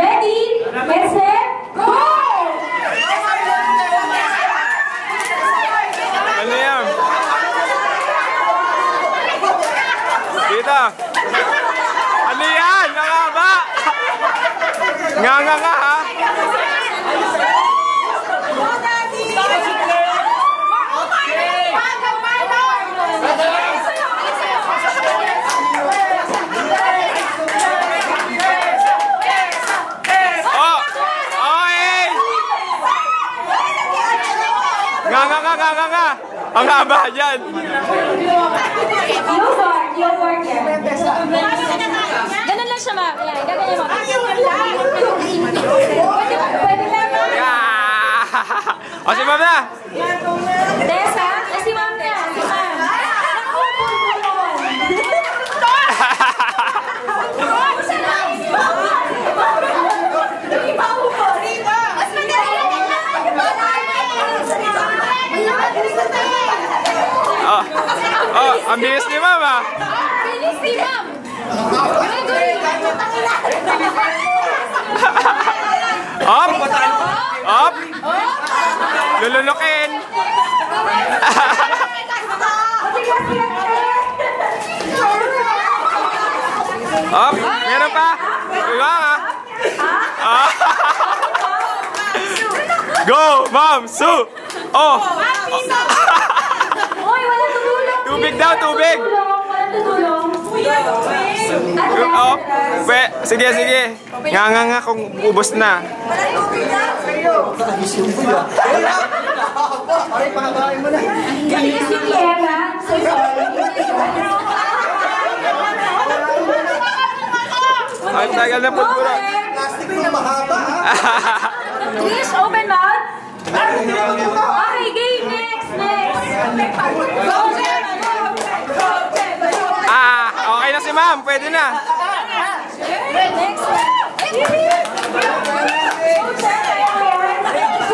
Ready? Get set, go! Ano yan? Dito. Ano yan? Nakaba? Nga ha? Nga. Ang haba dyan. Ganun lang siya, ma'am. Ganun mo. O, si ma'am na. Tessa, si ma'am na. Si ma'am. Ang bilis ni ma'am ah. Bilis ni ma'am. Up. Lulunukin. Up. Meron pa. Iba nga. Go, ma'am. Su. Oh. Hoy, wala tutulong. Tubig daw, tubig. Wala tutulong. Oh. Sige. Nga kung ubos na. Si Kiera, so sorry. Ay, tagal na po pura. Please, open mouth. Okay, game. Next. Okay na si ma'am. Pwede na. Next.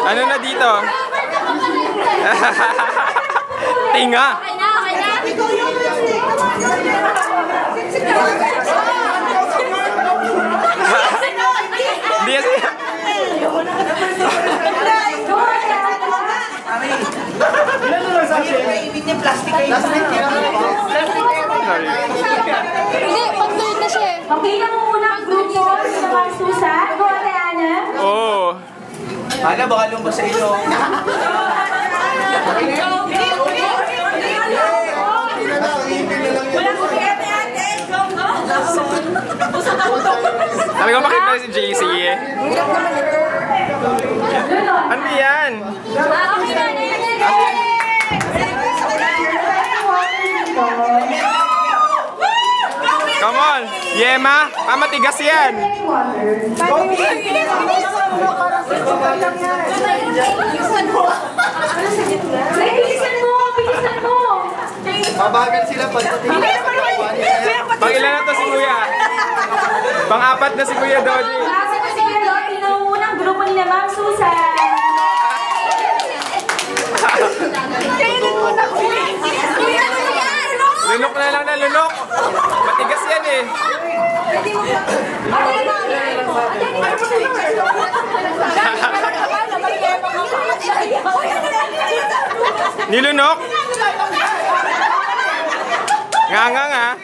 Ano na dito? Tinga. Okay na. Hindi siya. Hindi, pag-third na siya. Okay na mo muna ang grupo sa mga susa. Go, Ate Ana. Oo. Ana, baka lumabas sa inyo. Talagang makita na si JC eh. Ano yan? Okay na. Come on! Yema! Matigas yan! Bilisan mo! Mabagal sila pagdating. Pang-ilan na to si Kuya? Pang-apat na si Kuya Dodi. Kasi si Kuya Dodi, inuunang grupo nila Ma'am Susan. Lunok na lang na lunok. Matigas yan eh. Nilunok? Nga.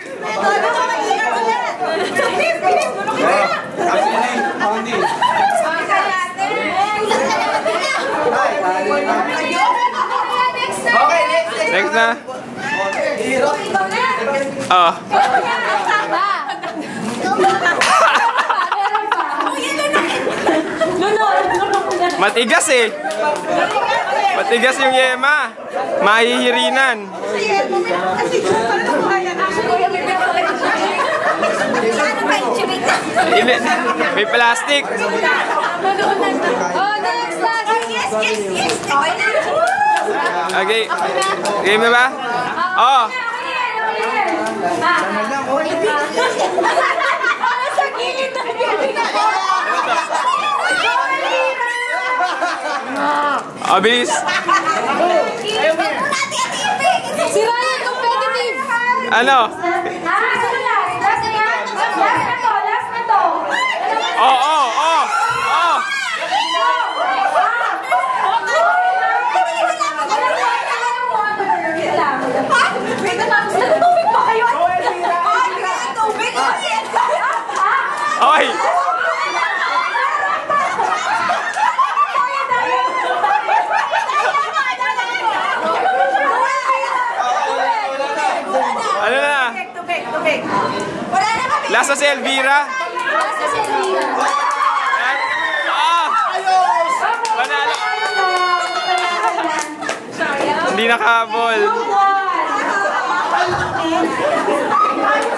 Next na. Oh. Matigas eh. Matigas yung yema. Mahihirinan. May plastic. Okay. Game na ba? Oh. Bilis. Si Ryan, competitive. Ano? Ano last? Last na yan? Last na to, last na to. Oh. Nagtubig pa kayo? Oy! Ano na? Tubig. Wala na kami. Last na si Elvira. Panalo. Hindi nakahabol. One.